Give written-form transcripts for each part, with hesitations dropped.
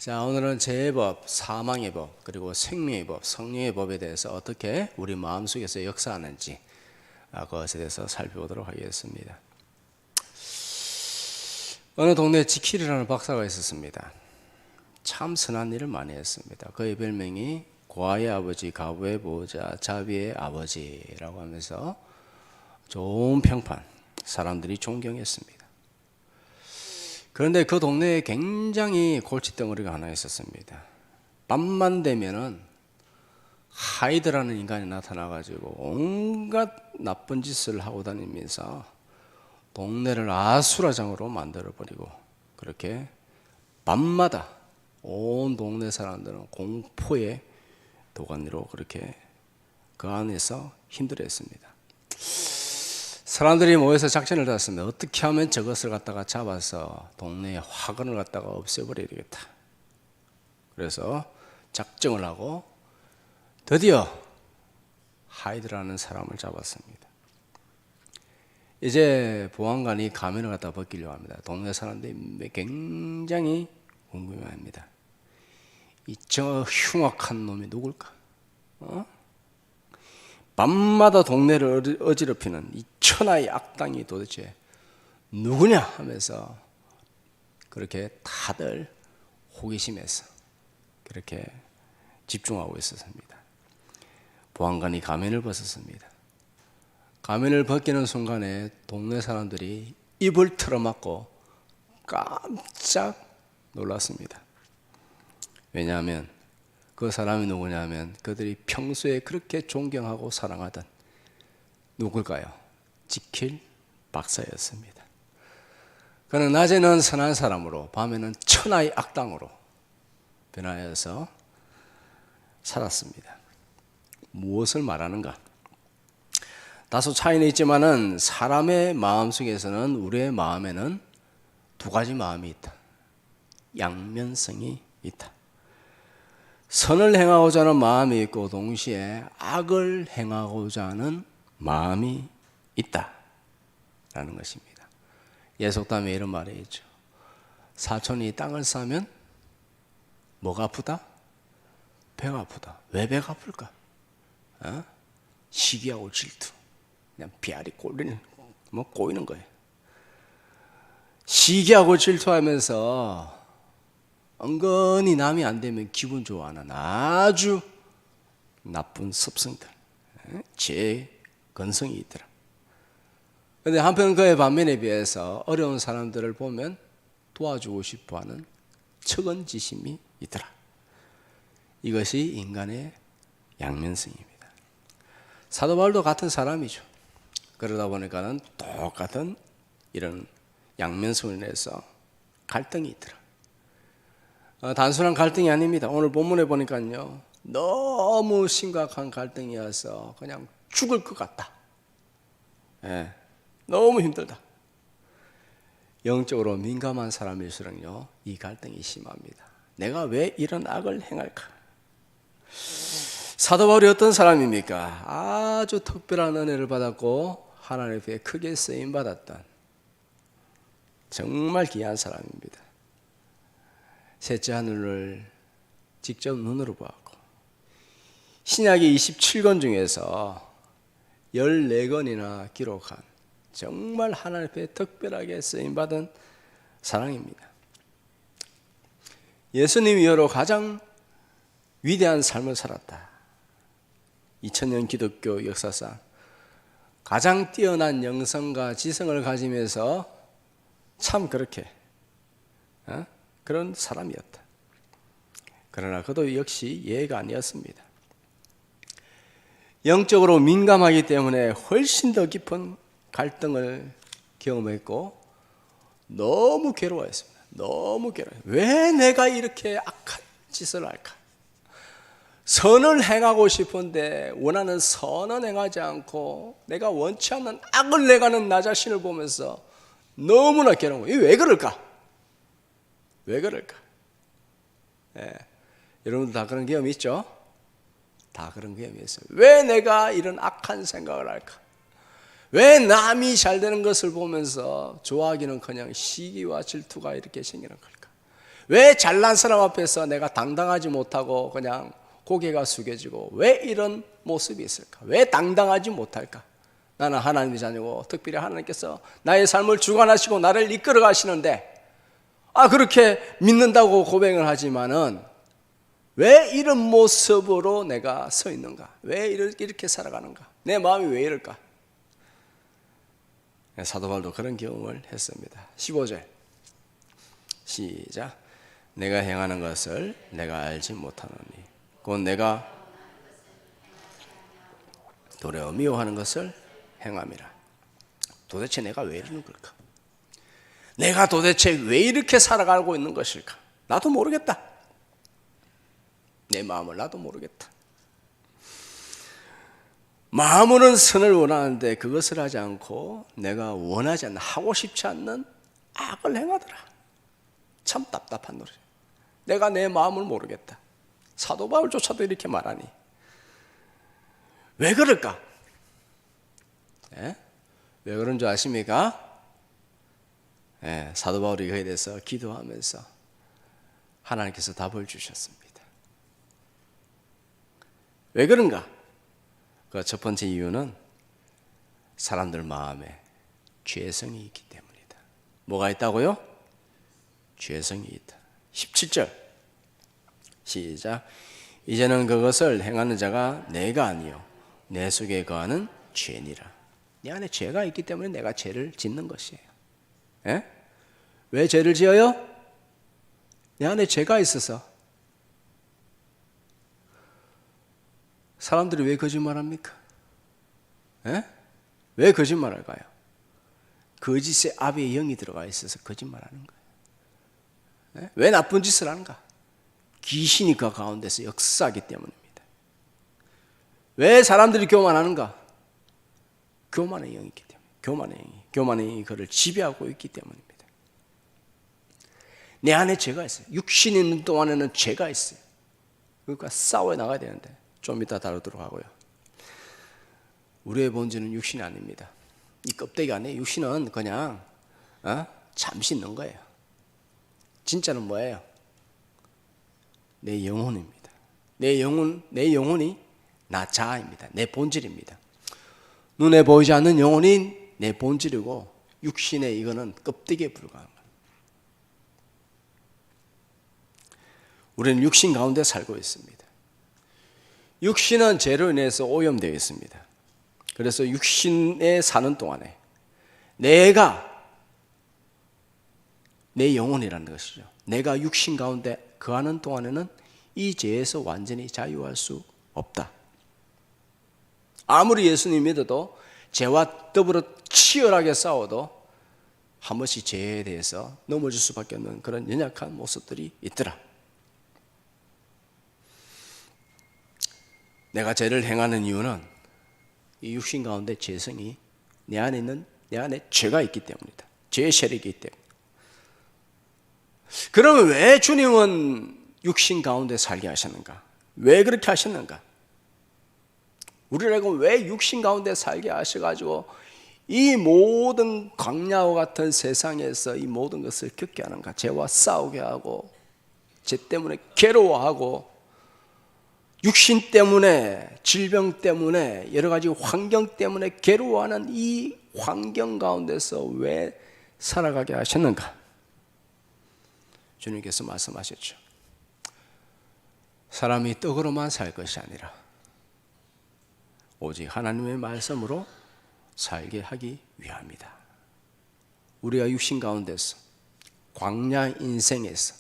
자, 오늘은 죄의 법, 사망의 법, 그리고 생명의 법, 성령의 법에 대해서 어떻게 우리 마음속에서 역사하는지 그것에 대해서 살펴보도록 하겠습니다. 어느 동네에 지킬이라는 박사가 있었습니다. 참 선한 일을 많이 했습니다. 그의 별명이 고아의 아버지, 가부의 보호자, 자비의 아버지라고 하면서 좋은 평판, 사람들이 존경했습니다. 그런데 그 동네에 굉장히 골칫덩어리가 하나 있었습니다. 밤만 되면은 하이드라는 인간이 나타나가지고 온갖 나쁜 짓을 하고 다니면서 동네를 아수라장으로 만들어버리고, 그렇게 밤마다 온 동네 사람들은 공포의 도가니로 그렇게 그 안에서 힘들어했습니다. 사람들이 모여서 작전을 짰습니다. 어떻게 하면 저것을 갖다가 잡아서 동네의 화근을 갖다가 없애버려야 되겠다. 그래서 작정을 하고 드디어 하이드라는 사람을 잡았습니다. 이제 보안관이 가면을 갖다 벗기려고 합니다. 동네 사람들이 굉장히 궁금해합니다. 이 저 흉악한 놈이 누굴까? 밤마다 동네를 어지럽히는 이 천하의 악당이 도대체 누구냐 하면서 그렇게 다들 호기심에서 그렇게 집중하고 있었습니다. 보안관이 가면을 벗었습니다. 가면을 벗기는 순간에 동네 사람들이 입을 틀어막고 깜짝 놀랐습니다. 왜냐하면 그 사람이 누구냐면 그들이 평소에 그렇게 존경하고 사랑하던 누굴까요? 지킬 박사였습니다. 그는 낮에는 선한 사람으로 밤에는 천하의 악당으로 변하여서 살았습니다. 무엇을 말하는가? 다소 차이는 있지만은 사람의 마음속에서는, 우리의 마음에는 두 가지 마음이 있다. 양면성이 있다. 선을 행하고자 하는 마음이 있고 동시에 악을 행하고자 하는 마음이 있다라는 것입니다. 예속담에 이런 말이 있죠. 사촌이 땅을 싸면 뭐가 아프다? 배가 아프다. 왜 배가 아플까? 시기하고 질투. 그냥 비알이 꼬이는 거예요. 시기하고 질투하면서 은근히 남이 안 되면 기분 좋아하는 아주 나쁜 습성들, 제 근성이 있더라. 그런데 한편 그의 반면에 비해서 어려운 사람들을 보면 도와주고 싶어하는 측은지심이 있더라. 이것이 인간의 양면성입니다. 사도 바울도 같은 사람이죠. 그러다 보니까는 똑같은 이런 양면성을 내서 갈등이 있더라. 단순한 갈등이 아닙니다. 오늘 본문에 보니까요, 너무 심각한 갈등이어서 그냥 죽을 것 같다. 너무 힘들다. 영적으로 민감한 사람일수록요, 이 갈등이 심합니다. 내가 왜 이런 악을 행할까? 사도 바울이 어떤 사람입니까? 아주 특별한 은혜를 받았고 하나님 앞에 크게 쓰임 받았던 정말 귀한 사람입니다. 셋째 하늘을 직접 눈으로 보았고, 신약의 27권 중에서 14권이나 기록한 정말 하나님 앞에 특별하게 쓰임받은 사랑입니다. 예수님 이후로 가장 위대한 삶을 살았다. 2000년 기독교 역사상 가장 뛰어난 영성과 지성을 가지면서 참 그렇게 그런 사람이었다. 그러나 그도 역시 예가 아니었습니다. 영적으로 민감하기 때문에 훨씬 더 깊은 갈등을 경험했고 너무 괴로워했습니다. 너무 괴로워요. 왜 내가 이렇게 악한 짓을 할까? 선을 행하고 싶은데 원하는 선은 행하지 않고 내가 원치 않는 악을 내가는 나 자신을 보면서 너무나 괴로운 거예요. 왜 그럴까? 왜 그럴까? 여러분들 다 그런 경험이 있죠? 다 그런 경험이 있어요. 왜 내가 이런 악한 생각을 할까? 왜 남이 잘 되는 것을 보면서 좋아하기는커녕 시기와 질투가 이렇게 생기는 걸까? 왜 잘난 사람 앞에서 내가 당당하지 못하고 그냥 고개가 숙여지고 왜 이런 모습이 있을까? 왜 당당하지 못할까? 나는 하나님의 자녀고 특별히 하나님께서 나의 삶을 주관하시고 나를 이끌어 가시는데 그렇게 믿는다고 고백을 하지만은 왜 이런 모습으로 내가 서 있는가? 왜 이렇게 살아가는가? 내 마음이 왜 이럴까? 사도 바울도 그런 경험을 했습니다. 15절 시작. 내가 행하는 것을 내가 알지 못하노니 곧 내가 도리어 미워하는 것을 행함이라. 도대체 내가 왜 이러는 걸까? 내가 도대체 왜 이렇게 살아가고 있는 것일까? 나도 모르겠다. 내 마음을 나도 모르겠다. 마음으로는 선을 원하는데 그것을 하지 않고 내가 원하지 않는, 하고 싶지 않는 악을 행하더라. 참 답답한 노래. 내가 내 마음을 모르겠다. 사도 바울조차도 이렇게 말하니 왜 그럴까? 예? 왜 그런 줄 아십니까? 예, 사도 바울이 그에 대해서 기도하면서 하나님께서 답을 주셨습니다. 왜 그런가? 그 첫 번째 이유는 사람들 마음에 죄성이 있기 때문이다. 뭐가 있다고요? 죄성이 있다. 17절 시작. 이제는 그것을 행하는 자가 내가 아니요 내 속에 거하는 죄니라. 내 안에 죄가 있기 때문에 내가 죄를 짓는 것이에요. 예? 왜 죄를 지어요? 내 안에 죄가 있어서. 사람들이 왜 거짓말합니까? 예? 왜 거짓말할까요? 거짓의 아비의 영이 들어가 있어서 거짓말하는 거예요. 예? 왜 나쁜 짓을 하는가? 귀신이 그 가운데서 역사하기 때문입니다. 왜 사람들이 교만하는가? 교만의 영이 있기 때문에. 교만의 영이 그를 지배하고 있기 때문입니다. 내 안에 죄가 있어요. 육신이 있는 동안에는 죄가 있어요. 그러니까 싸워 나가야 되는데 좀 이따 다루도록 하고요. 우리의 본질은 육신이 아닙니다. 이 껍데기 안에 육신은 그냥 잠시 있는 거예요. 진짜는 뭐예요? 내 영혼입니다. 내 영혼이 나 자아입니다. 내 본질입니다. 눈에 보이지 않는 영혼이 내 본질이고 육신의 이거는 껍데기에 불과한 거예요. 우리는 육신 가운데 살고 있습니다. 육신은 죄로 인해서 오염되어 있습니다. 그래서 육신에 사는 동안에 내가 내 영혼이라는 것이죠. 내가 육신 가운데 거하는 동안에는 이 죄에서 완전히 자유할 수 없다. 아무리 예수님 믿어도 죄와 더불어 치열하게 싸워도 한 번씩 죄에 대해서 넘어질 수밖에 없는 그런 연약한 모습들이 있더라. 내가 죄를 행하는 이유는 이 육신 가운데 죄성이 내 안에 죄가 있기 때문이다. 죄의 세력이 있기 때문에. 그러면 왜 주님은 육신 가운데 살게 하셨는가? 왜 그렇게 하셨는가? 우리라고 왜 육신 가운데 살게 하셔가지고 이 모든 광야와 같은 세상에서 이 모든 것을 겪게 하는가? 죄와 싸우게 하고 죄 때문에 괴로워하고 육신 때문에 질병 때문에 여러 가지 환경 때문에 괴로워하는 이 환경 가운데서 왜 살아가게 하셨는가? 주님께서 말씀하셨죠. 사람이 떡으로만 살 것이 아니라 오직 하나님의 말씀으로 살게 하기 위함이다. 우리가 육신 가운데서 광야 인생에서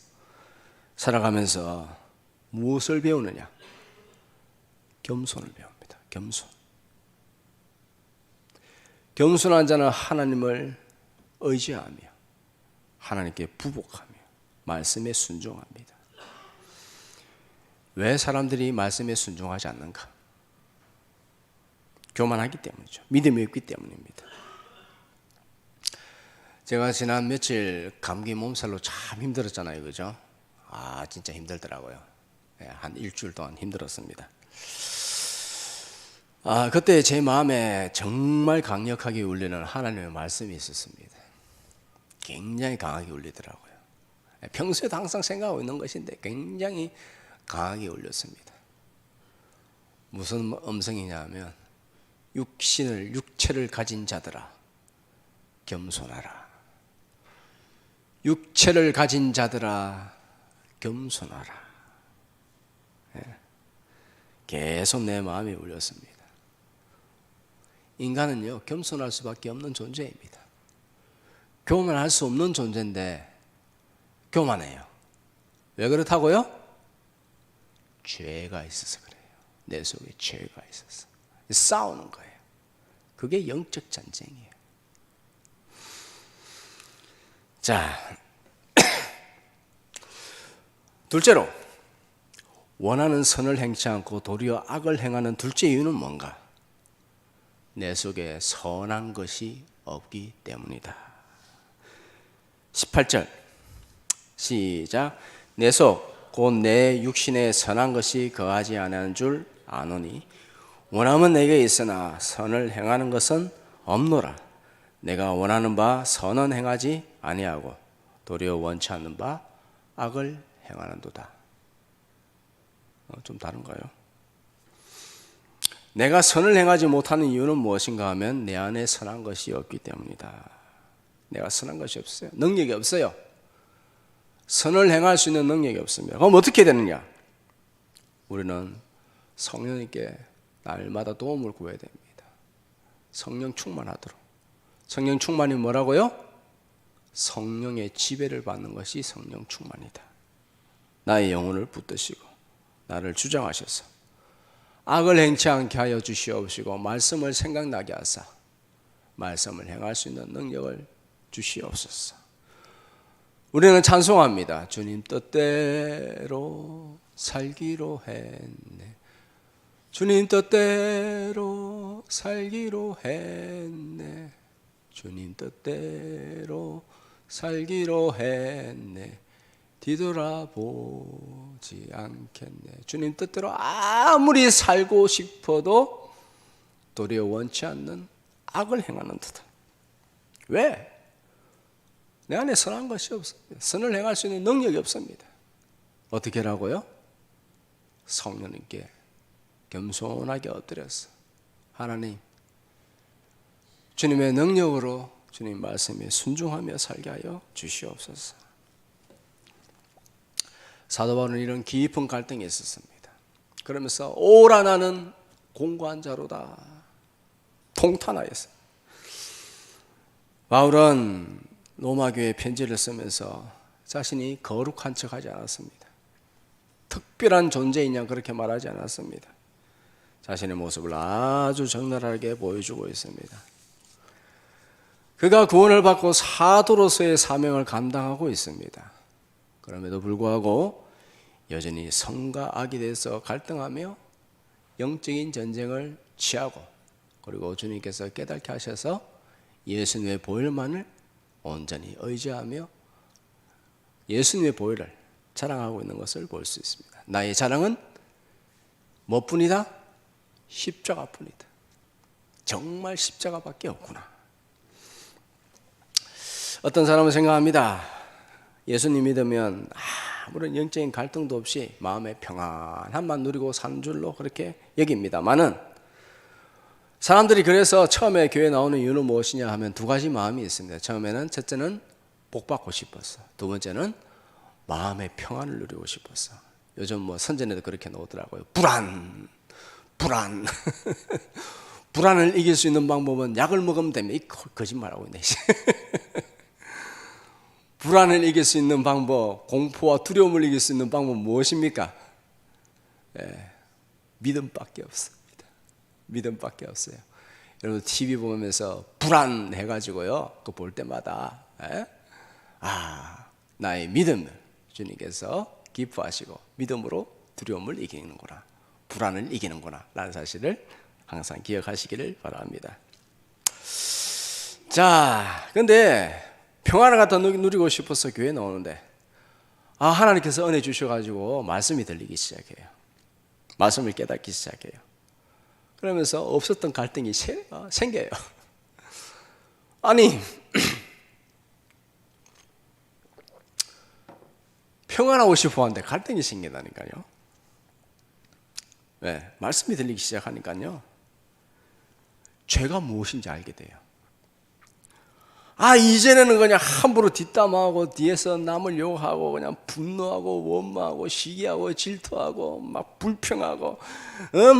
살아가면서 무엇을 배우느냐? 겸손을 배웁니다. 겸손한 자는 하나님을 의지하며 하나님께 부복하며 말씀에 순종합니다. 왜 사람들이 말씀에 순종하지 않는가? 교만하기 때문이죠. 믿음이 없기 때문입니다. 제가 지난 며칠 감기 몸살로 참 힘들었잖아요. 그죠? 진짜 힘들더라고요. 한 일주일 동안 힘들었습니다. 그때 제 마음에 정말 강력하게 울리는 하나님의 말씀이 있었습니다. 굉장히 강하게 울리더라고요. 평소에도 항상 생각하고 있는 것인데 굉장히 강하게 울렸습니다. 무슨 음성이냐 하면 육체를 가진 자들아 겸손하라. 육체를 가진 자들아 겸손하라. 계속 내 마음이 울렸습니다. 인간은요 겸손할 수밖에 없는 존재입니다. 교만할 수 없는 존재인데 교만해요. 왜 그렇다고요? 죄가 있어서 그래요. 내 속에 죄가 있어서 싸우는 거예요. 그게 영적 전쟁이에요. 자, 둘째로 원하는 선을 행치 않고 도리어 악을 행하는 둘째 이유는 뭔가? 내 속에 선한 것이 없기 때문이다. 18절 시작. 내 속 곧 내 육신에 선한 것이 거하지 아니하는 줄 아노니 원함은 내게 있으나 선을 행하는 것은 없노라. 내가 원하는 바 선은 행하지 아니하고 도리어 원치 않는 바 악을 행하는도다. 좀 다른가요? 내가 선을 행하지 못하는 이유는 무엇인가 하면 내 안에 선한 것이 없기 때문이다. 내가 선한 것이 없어요. 능력이 없어요. 선을 행할 수 있는 능력이 없습니다. 그럼 어떻게 되느냐? 우리는 성령님께 날마다 도움을 구해야 됩니다. 성령 충만하도록. 성령 충만이 뭐라고요? 성령의 지배를 받는 것이 성령 충만이다. 나의 영혼을 붙드시고 나를 주장하셔서 악을 행치 않게 하여 주시옵시고 말씀을 생각나게 하사 말씀을 행할 수 있는 능력을 주시옵소서. 우리는 찬송합니다. 주님 뜻대로 살기로 했네. 주님 뜻대로 살기로 했네. 주님 뜻대로 살기로 했네. 뒤돌아보지 않겠네. 주님 뜻대로 아무리 살고 싶어도 도리어 원치 않는 악을 행하는 듯. 왜? 내 안에 선한 것이 없습니다. 선을 행할 수 있는 능력이 없습니다. 어떻게 하라고요? 성령님께 겸손하게 엎드려서 하나님, 주님의 능력으로 주님 말씀에 순종하며 살게 하여 주시옵소서. 사도 바울은 이런 깊은 갈등이 있었습니다. 그러면서 오라 나는 공고한 자로다 통탄하였어요. 바울은 로마 교회에 편지를 쓰면서 자신이 거룩한 척하지 않았습니다. 특별한 존재이냐 그렇게 말하지 않았습니다. 자신의 모습을 아주 적나라하게 보여주고 있습니다. 그가 구원을 받고 사도로서의 사명을 감당하고 있습니다. 그럼에도 불구하고 여전히 선과 악에 대해서 갈등하며 영적인 전쟁을 취하고 그리고 주님께서 깨닫게 하셔서 예수님의 보혈만을 온전히 의지하며 예수님의 보혈을 자랑하고 있는 것을 볼 수 있습니다. 나의 자랑은 뭐뿐이다? 십자가뿐이다. 정말 십자가밖에 없구나. 어떤 사람은 생각합니다. 예수님 믿으면 아무런 영적인 갈등도 없이 마음의 평안함만 누리고 사는 줄로 그렇게 여깁니다만은 사람들이 그래서 처음에 교회 나오는 이유는 무엇이냐 하면 두 가지 마음이 있습니다. 처음에는 첫째는 복 받고 싶었어. 두 번째는 마음의 평안을 누리고 싶었어. 요즘 뭐 선전에도 그렇게 나오더라고요. 불안 불안을 이길 수 있는 방법은 약을 먹으면 됩니다. 거짓말하고 있네. 불안을 이길 수 있는 방법, 공포와 두려움을 이길 수 있는 방법은 무엇입니까? 믿음밖에 없습니다. 믿음밖에 없어요. 여러분 TV 보면서 불안해가지고요, 그거 볼 때마다 나의 믿음을 주님께서 기뻐하시고 믿음으로 두려움을 이기는구나, 불안을 이기는구나 라는 사실을 항상 기억하시기를 바랍니다. 자, 근데 평안을 갖다 누리고 싶어서 교회에 나오는데 하나님께서 은혜 주셔가지고 말씀이 들리기 시작해요. 말씀을 깨닫기 시작해요. 그러면서 없었던 갈등이 생겨요. 아니 평안하고 싶어 하는데 갈등이 생긴다니까요. 왜? 말씀이 들리기 시작하니까요. 죄가 무엇인지 알게 돼요. 이전에는 그냥 함부로 뒷담화하고 뒤에서 남을 욕하고 그냥 분노하고 원망하고 시기하고 질투하고 막 불평하고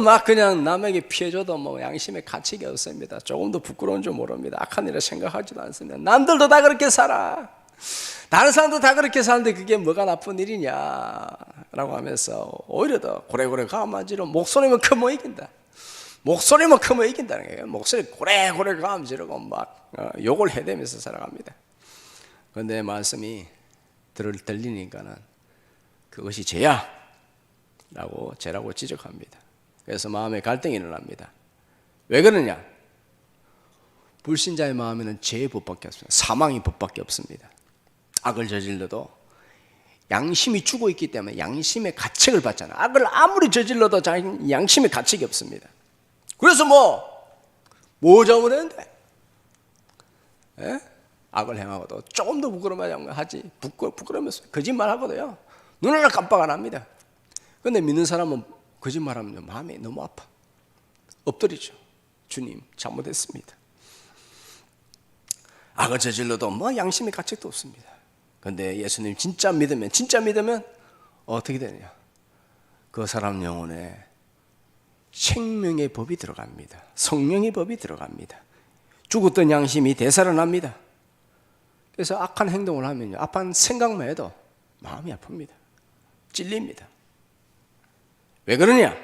막 그냥 남에게 피해줘도 뭐 양심에 가책이 없습니다. 조금도 부끄러운 줄 모릅니다. 악한 일을 생각하지도 않습니다. 남들도 다 그렇게 살아. 다른 사람도 다 그렇게 사는데 그게 뭐가 나쁜 일이냐라고 하면서 오히려 더 고래고래 가마지로 목소리만 크면 이긴다. 목소리만 크면 이긴다는 거예요. 목소리 고래고래 가마지르고 막 욕을 해대면서 살아갑니다. 그런데 말씀이 들리니까는 그것이 죄야 라고 죄라고 지적합니다. 그래서 마음에 갈등이 일어납니다. 왜 그러냐? 불신자의 마음에는 죄의 법밖에 없습니다. 사망의 법밖에 없습니다. 악을 저질러도 양심이 죽어 있기 때문에 양심의 가책을 받잖아요. 악을 아무리 저질러도 양심의 가책이 없습니다. 그래서 뭐 잘못했는데? 악을 행하고도 조금 더 부끄러워하지 부끄러우면서 거짓말 하거든요. 눈 하나 깜빡 안 합니다. 그런데 믿는 사람은 거짓말하면 마음이 너무 아파. 엎드리죠. 주님 잘못했습니다. 악을 저질러도 양심의 가책도 없습니다. 그런데 예수님 진짜 믿으면 어떻게 되느냐? 그 사람 영혼에 생명의 법이 들어갑니다. 성령의 법이 들어갑니다. 죽었던 양심이 되살아납니다. 그래서 악한 행동을 하면요, 악한 생각만 해도 마음이 아픕니다. 찔립니다. 왜 그러냐?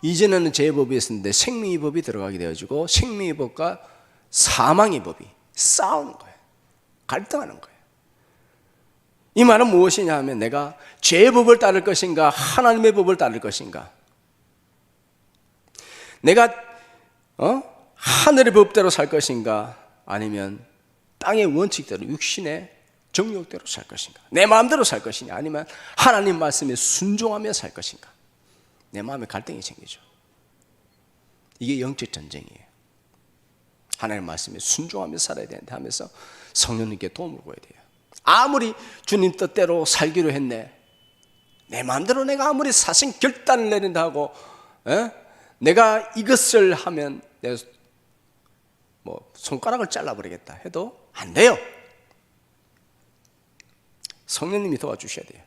이전에는 죄의 법이 있었는데 생명의 법이 들어가게 되어지고 생명의 법과 사망의 법이 싸우는 거예요. 갈등하는 거예요. 이 말은 무엇이냐 하면 내가 죄의 법을 따를 것인가 하나님의 법을 따를 것인가, 내가 하늘의 법대로 살 것인가 아니면 땅의 원칙대로 육신의 정욕대로 살 것인가, 내 마음대로 살 것이냐 아니면 하나님 말씀에 순종하며 살 것인가. 내 마음에 갈등이 생기죠. 이게 영적 전쟁이에요. 하나님 말씀에 순종하며 살아야 되는데 하면서 성령님께 도움을 구해야 돼요. 아무리 주님 뜻대로 살기로 했네, 내 마음대로 내가 아무리 사신 결단을 내린다 하고 내가 이것을 하면 내가 손가락을 잘라버리겠다 해도 안 돼요. 성령님이 도와주셔야 돼요.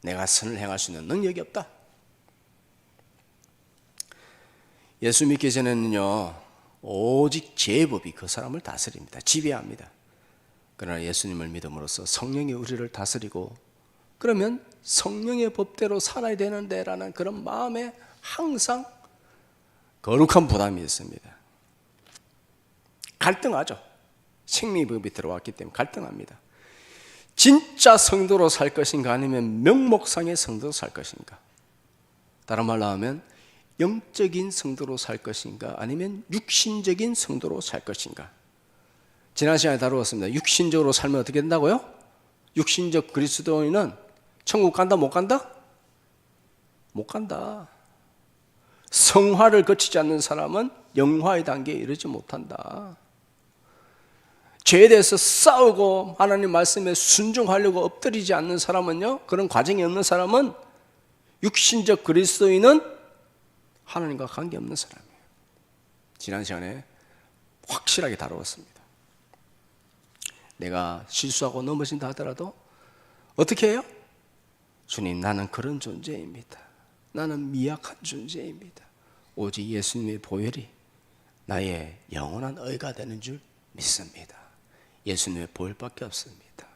내가 선을 행할 수 있는 능력이 없다. 예수 믿기 전에는요, 오직 죄의 법이 그 사람을 다스립니다. 지배합니다. 그러나 예수님을 믿음으로써 성령이 우리를 다스리고, 그러면 성령의 법대로 살아야 되는데 라는 그런 마음에 항상 거룩한 부담이 있습니다. 갈등하죠. 생명의 법이 들어왔기 때문에 갈등합니다. 진짜 성도로 살 것인가 아니면 명목상의 성도로 살 것인가. 다른 말로 하면 영적인 성도로 살 것인가 아니면 육신적인 성도로 살 것인가. 지난 시간에 다루었습니다. 육신적으로 살면 어떻게 된다고요? 육신적 그리스도인은 천국 간다 못 간다? 못 간다. 성화를 거치지 않는 사람은 영화의 단계에 이르지 못한다. 죄에 대해서 싸우고 하나님 말씀에 순종하려고 엎드리지 않는 사람은요, 그런 과정이 없는 사람은, 육신적 그리스도인은 하나님과 관계없는 사람이에요. 지난 시간에 확실하게 다루었습니다. 내가 실수하고 넘어진다 하더라도 어떻게 해요? 주님, 나는 그런 존재입니다. 나는 미약한 존재입니다. 오직 예수님의 보혈이 나의 영원한 의가 되는 줄 믿습니다. 예수님의 보혈밖에 없습니다.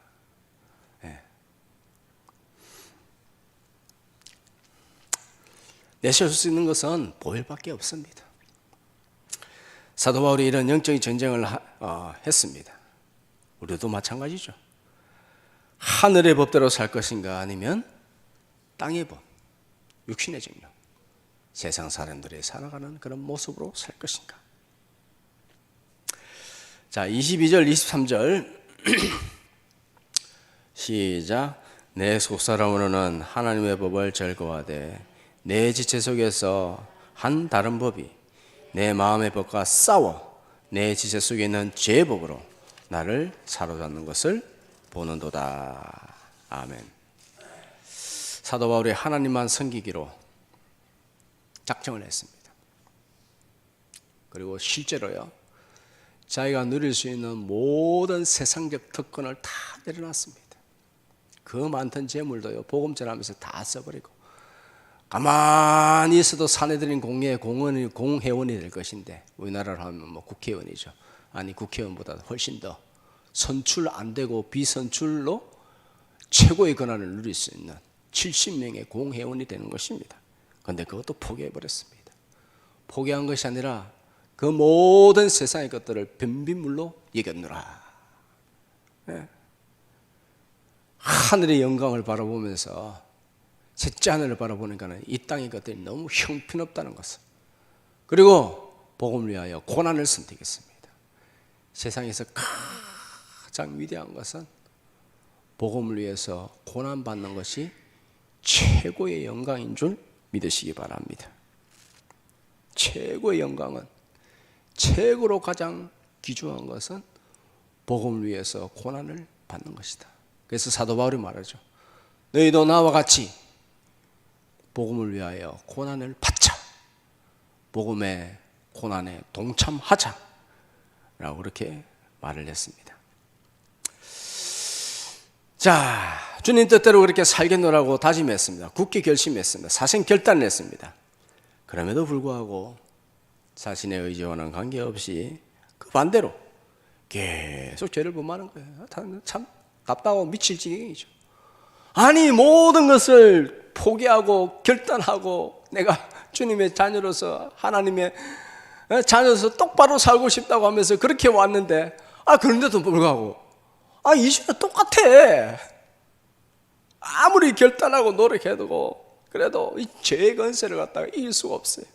네. 내세울 수 있는 것은 보혈밖에 없습니다. 사도 바울이 이런 영적인 전쟁을 했습니다. 우리도 마찬가지죠. 하늘의 법대로 살 것인가 아니면 땅의 법, 육신의 정령, 세상 사람들이 살아가는 그런 모습으로 살 것인가. 자, 22절 23절 시작. 내 속사람으로는 하나님의 법을 즐거워하되 내 지체 속에서 한 다른 법이 내 마음의 법과 싸워 내 지체 속에 있는 죄의 법으로 나를 사로잡는 것을 보는도다. 아멘. 사도 바울이 하나님만 섬기기로 작정을 했습니다. 그리고 실제로요, 자기가 누릴 수 있는 모든 세상적 특권을 다 내려놨습니다. 그 많던 재물도요, 복음 전하면서 다 써버리고, 가만히 있어도 사내들인 공회원이 될 것인데, 우리나라로 하면 뭐 국회의원이죠. 아니, 국회의원보다 훨씬 더 선출 안 되고 비선출로 최고의 권한을 누릴 수 있는 70명의 공회원이 되는 것입니다. 그런데 그것도 포기해버렸습니다. 포기한 것이 아니라 그 모든 세상의 것들을 변비물로 여겼노라. 네. 하늘의 영광을 바라보면서 셋째 하늘을 바라보니까 이 땅의 것들이 너무 형편없다는 것을, 그리고 복음을 위하여 고난을 선택했습니다. 세상에서 가장 위대한 것은 복음을 위해서 고난받는 것이 최고의 영광인 줄 믿으시기 바랍니다. 최고의 영광은, 최고로 가장 귀중한 것은 복음을 위해서 고난을 받는 것이다. 그래서 사도 바울이 말하죠. 너희도 나와 같이 복음을 위하여 고난을 받자. 복음의 고난에 동참하자. 라고 그렇게 말을 했습니다. 자, 주님 뜻대로 그렇게 살겠노라고 다짐했습니다. 굳게 결심했습니다. 사생 결단을 했습니다. 그럼에도 불구하고 자신의 의지와는 관계없이 그 반대로 계속 죄를 범하는 거예요. 참 답답하고 미칠 지경이죠. 아니, 모든 것을 포기하고 결단하고 내가 주님의 자녀로서, 하나님의 자녀로서 똑바로 살고 싶다고 하면서 그렇게 왔는데, 그런데도 불구하고 이제는 똑같아. 아무리 결단하고 노력해도 그래도 이 죄의 건세를 갖다가 이길 수가 없어요.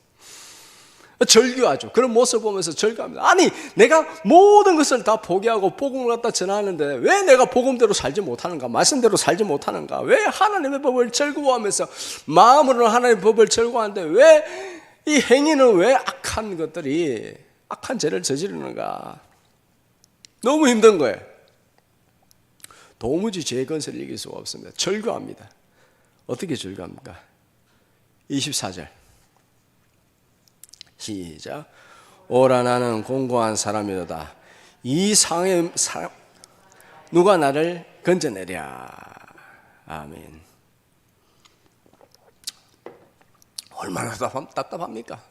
절규하죠. 그런 모습을 보면서 절규합니다. 아니, 내가 모든 것을 다 포기하고 복음을 갖다 전하는데 왜 내가 복음대로 살지 못하는가, 말씀대로 살지 못하는가, 왜 하나님의 법을 절구하면서 마음으로는 하나님의 법을 절구하는데 왜 이 행위는 왜 악한 것들이, 악한 죄를 저지르는가. 너무 힘든 거예요. 도무지 죄의 건세를 이길 수가 없습니다. 절규합니다. 어떻게 절규합니까? 24절 시작. 오라 나는 공고한 사람이로다. 이 상에 누가 나를 건져내랴. 아멘. 얼마나 답답합니까?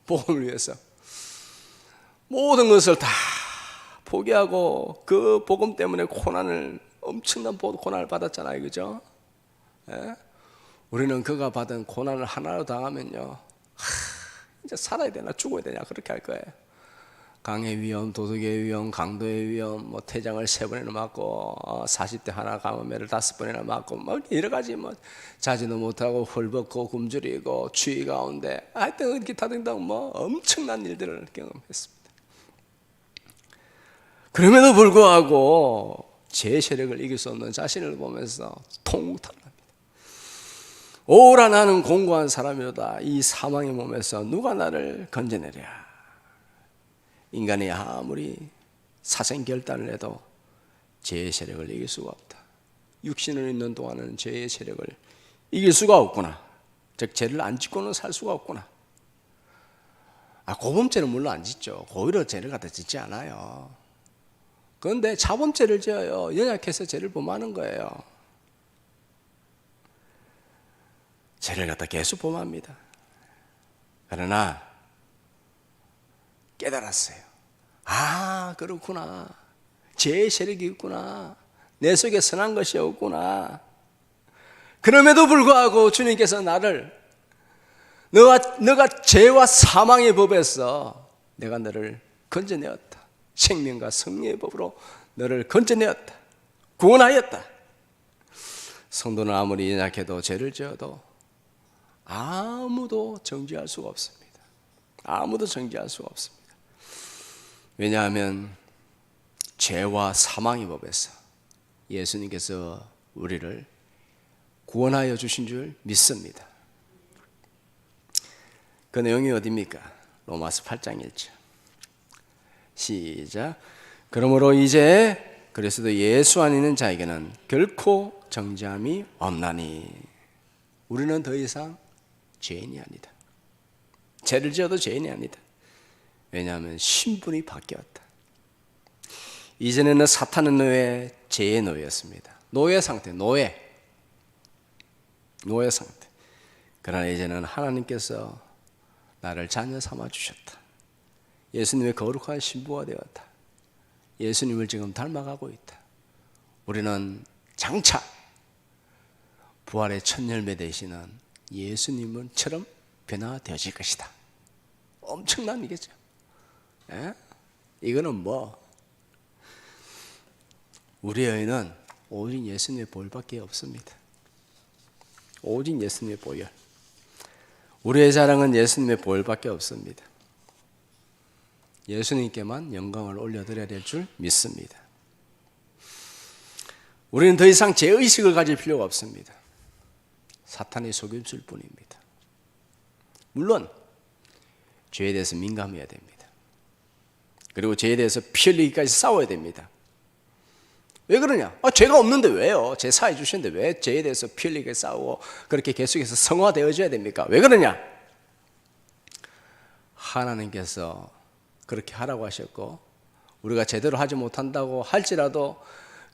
복음을 위해서 모든 것을 다 포기하고 그 복음 때문에 엄청난 고난을 받았잖아요. 그죠? 예? 우리는 그가 받은 고난을 하나로 당하면요, 이제 살아야 되나 죽어야 되냐 그렇게 할 거예요. 강의 위험, 도덕의 위험, 강도의 위험, 뭐 퇴장을 3번이나 맞고 40대 하나 감염매를 5번이나 맞고 뭐 여러 가지 뭐 자지도 못하고 헐벗고 굶주리고 추위 가운데 하여튼 기타 등등 뭐 엄청난 일들을 경험했습니다. 그럼에도 불구하고 제 세력을 이길 수 없는 자신을 보면서 통탄합니다. 오라 나는 공고한 사람이로다. 이 사망의 몸에서 누가 나를 건져내랴. 인간이 아무리 사생결단을 해도 죄의 세력을 이길 수가 없다. 육신을 있는 동안은 죄의 세력을 이길 수가 없구나. 즉 죄를 안 짓고는 살 수가 없구나. 고범죄는 물론 안 짓죠. 오히려 죄를 갖다 짓지 않아요. 그런데 자범죄를 지어요. 연약해서 죄를 범하는 거예요. 죄를 갖다 계속 범합니다. 그러나 깨달았어요. 그렇구나. 죄의 세력이 있구나. 내 속에 선한 것이 없구나. 그럼에도 불구하고 주님께서 나를, 너가 죄와 사망의 법에서 내가 너를 건져내었다. 생명과 성리의 법으로 너를 건져내었다. 구원하였다. 성도는 아무리 연약해도 죄를 지어도 아무도 정죄할 수가 없습니다. 아무도 정죄할 수가 없습니다. 왜냐하면 죄와 사망의 법에서 예수님께서 우리를 구원하여 주신 줄 믿습니다. 그 내용이 어디입니까? 로마서 8장 1절 시작. 그러므로 이제 그래서도 예수 안에 있는 자에게는 결코 정죄함이 없나니. 우리는 더 이상 죄인이 아니다. 죄를 지어도 죄인이 아니다. 왜냐하면 신분이 바뀌었다. 이전에는 사탄의 노예, 죄의 노예였습니다. 노예 상태, 노예 상태. 그러나 이제는 하나님께서 나를 자녀 삼아 주셨다. 예수님의 거룩한 신부가 되었다. 예수님을 지금 닮아가고 있다. 우리는 장차 부활의 첫 열매 되시는 예수님처럼 변화되어질 것이다. 엄청난 일이죠. 이거는 뭐 우리의 의는 오직 예수님의 보혈밖에 없습니다. 오직 예수님의 보혈. 우리의 자랑은 예수님의 보혈밖에 없습니다. 예수님께만 영광을 올려드려야 될 줄 믿습니다. 우리는 더 이상 죄의식을 가질 필요가 없습니다. 사탄의 속임수일 뿐입니다. 물론 죄에 대해서 민감해야 됩니다. 그리고 죄에 대해서 피 흘리기까지 싸워야 됩니다. 왜 그러냐? 죄가 없는데 왜요? 죄 사해 주시는데 왜 죄에 대해서 피 흘리게 싸우고 그렇게 계속해서 성화되어져야 됩니까? 왜 그러냐? 하나님께서 그렇게 하라고 하셨고 우리가 제대로 하지 못한다고 할지라도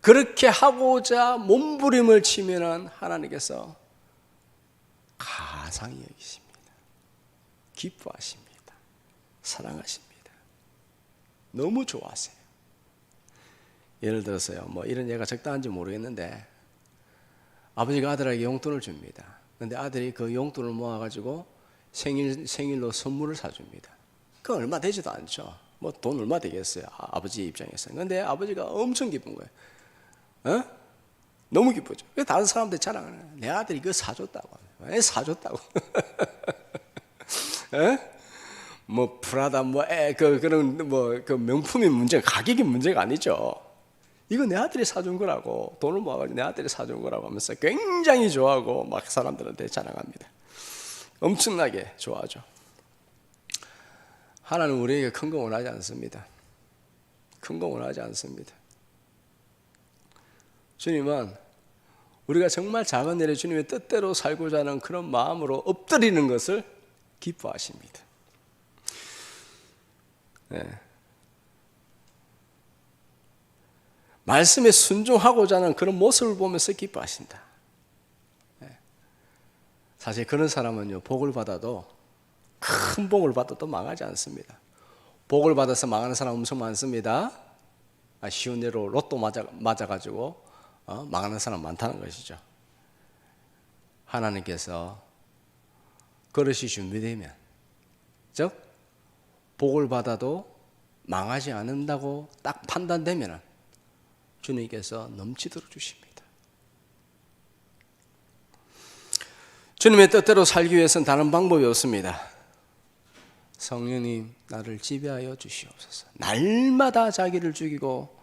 그렇게 하고자 몸부림을 치면은 하나님께서 가상히 여기십니다. 기뻐하십니다. 사랑하십니다. 너무 좋아하세요. 예를 들어서요, 뭐 이런 예가 적당한지 모르겠는데 아버지가 아들에게 용돈을 줍니다. 그런데 아들이 그 용돈을 모아가지고 생일로 선물을 사줍니다. 그건 얼마 되지도 않죠. 뭐 돈 얼마 되겠어요, 아버지 입장에서. 그런데 아버지가 엄청 기쁜 거예요. 너무 기쁘죠. 왜 다른 사람들 자랑하는 내 아들이 그거 사줬다고. 왜 사줬다고? 뭐 프라다 그런 그 명품이 문제가, 가격이 문제가 아니죠. 이거 내 아들이 사준 거라고, 돈을 모아가지고 내 아들이 사준 거라고 하면서 굉장히 좋아하고 막 사람들한테 자랑합니다. 엄청나게 좋아하죠. 하나님은 우리에게 큰 거 원하지 않습니다. 큰 거 원하지 않습니다. 주님은 우리가 정말 작은 일에 주님의 뜻대로 살고자 하는 그런 마음으로 엎드리는 것을 기뻐하십니다. 네. 말씀에 순종하고자 하는 그런 모습을 보면서 기뻐하신다. 네. 사실 그런 사람은요, 복을 받아도, 큰 복을 받아도 망하지 않습니다. 복을 받아서 망하는 사람 엄청 많습니다. 쉬운 예로 로또 맞아가지고 망하는 사람 많다는 것이죠. 하나님께서 그릇이 준비되면, 즉 복을 받아도 망하지 않는다고 딱 판단되면 주님께서 넘치도록 주십니다. 주님의 뜻대로 살기 위해서는 다른 방법이 없습니다. 성령님 나를 지배하여 주시옵소서. 날마다 자기를 죽이고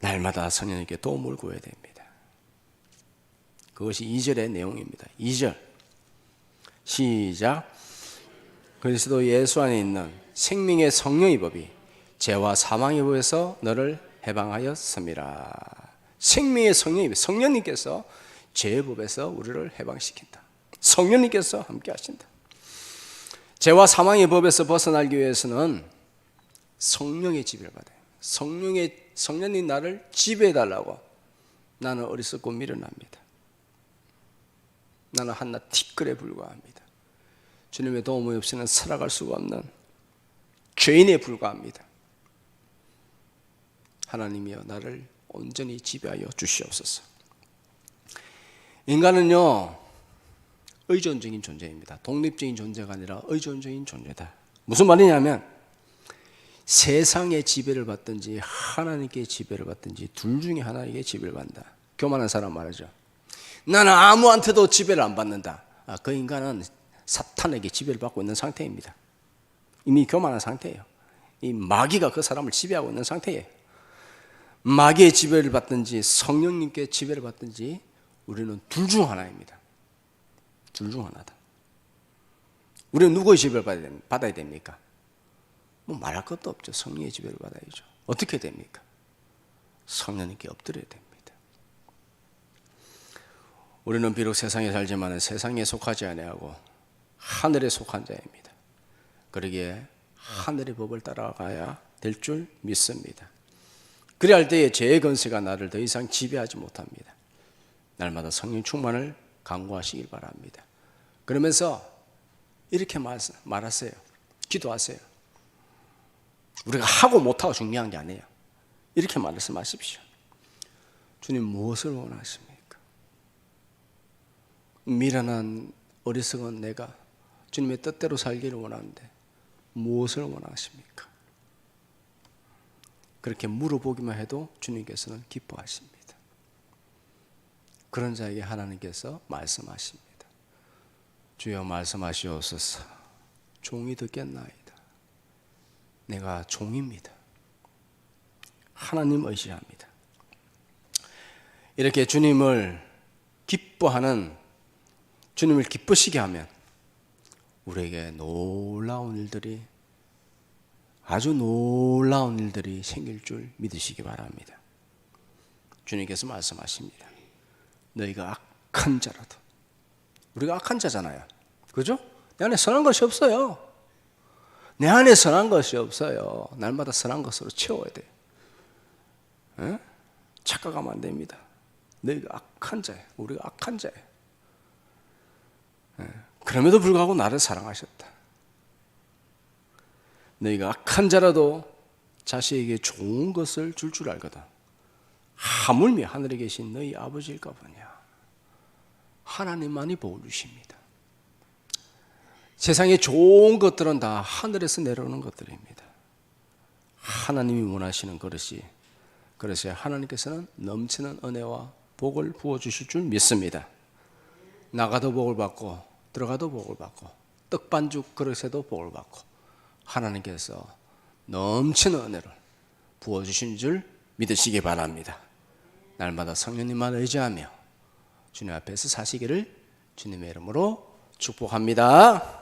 날마다 성령님께 도움을 구해야 됩니다. 그것이 2절의 내용입니다. 2절 시작. 그리스도 예수 안에 있는 생명의 성령의 법이 죄와 사망의 법에서 너를 해방하였음이라. 생명의 성령이, 성령님께서 죄의 법에서 우리를 해방시킨다. 성령님께서 함께 하신다. 죄와 사망의 법에서 벗어나기 위해서는 성령의 지배를 받아요. 성령이 나를 지배해달라고 나는 어리석고 미련합니다. 나는 한낱 티끌에 불과합니다. 주님의 도움이 없이는 살아갈 수가 없는 죄인에 불과합니다. 하나님이여 나를 온전히 지배하여 주시옵소서. 인간은요, 의존적인 존재입니다. 독립적인 존재가 아니라 의존적인 존재다. 무슨 말이냐면 세상의 지배를 받든지 하나님께 지배를 받든지 둘 중에 하나에게 지배를 받는다. 교만한 사람 말하죠. 나는 아무한테도 지배를 안 받는다. 그 인간은 사탄에게 지배를 받고 있는 상태입니다. 이미 교만한 상태예요. 이 마귀가 그 사람을 지배하고 있는 상태예요. 마귀의 지배를 받든지 성령님께 지배를 받든지 우리는 둘 중 하나입니다. 둘 중 하나다. 우리는 누구의 지배를 받아야 됩니까? 뭐 말할 것도 없죠. 성령의 지배를 받아야죠. 어떻게 됩니까? 성령님께 엎드려야 됩니다. 우리는 비록 세상에 살지만 세상에 속하지 아니하고 하늘에 속한 자입니다. 그러기에 하늘의 법을 따라가야 될 줄 믿습니다. 그리할 때에 죄의 권세가 나를 더 이상 지배하지 못합니다. 날마다 성령 충만을 강구하시길 바랍니다. 그러면서 이렇게 말하세요. 기도하세요. 우리가 하고 못하고 중요한 게 아니에요. 이렇게 말씀하십시오. 주님, 무엇을 원하십니까? 미련한 어리석은 내가 주님의 뜻대로 살기를 원하는데 무엇을 원하십니까? 그렇게 물어보기만 해도 주님께서는 기뻐하십니다. 그런 자에게 하나님께서 말씀하십니다. 주여 말씀하시옵소서. 종이 듣겠나이다. 내가 종입니다. 하나님 의지합니다. 이렇게 주님을 기뻐하는, 주님을 기쁘시게 하면 우리에게 놀라운 일들이, 아주 놀라운 일들이 생길 줄 믿으시기 바랍니다. 주님께서 말씀하십니다. 너희가 악한 자라도, 우리가 악한 자잖아요. 그죠? 내 안에 선한 것이 없어요. 내 안에 선한 것이 없어요. 날마다 선한 것으로 채워야 돼요. 에? 착각하면 안 됩니다. 너희가 악한 자예요. 우리가 악한 자예요. 그럼에도 불구하고 나를 사랑하셨다. 너희가 악한 자라도 자식에게 좋은 것을 줄 줄 알거든. 하물며 하늘에 계신 너희 아버지일까 보냐. 하나님만이 복을 주십니다. 세상에 좋은 것들은 다 하늘에서 내려오는 것들입니다. 하나님이 원하시는 그릇이 하나님께서는 넘치는 은혜와 복을 부어주실 줄 믿습니다. 나가도 복을 받고 들어가도 복을 받고 떡반죽 그릇에도 복을 받고 하나님께서 넘치는 은혜를 부어주신 줄 믿으시기 바랍니다. 날마다 성령님만 의지하며 주님 앞에서 사시기를 주님의 이름으로 축복합니다.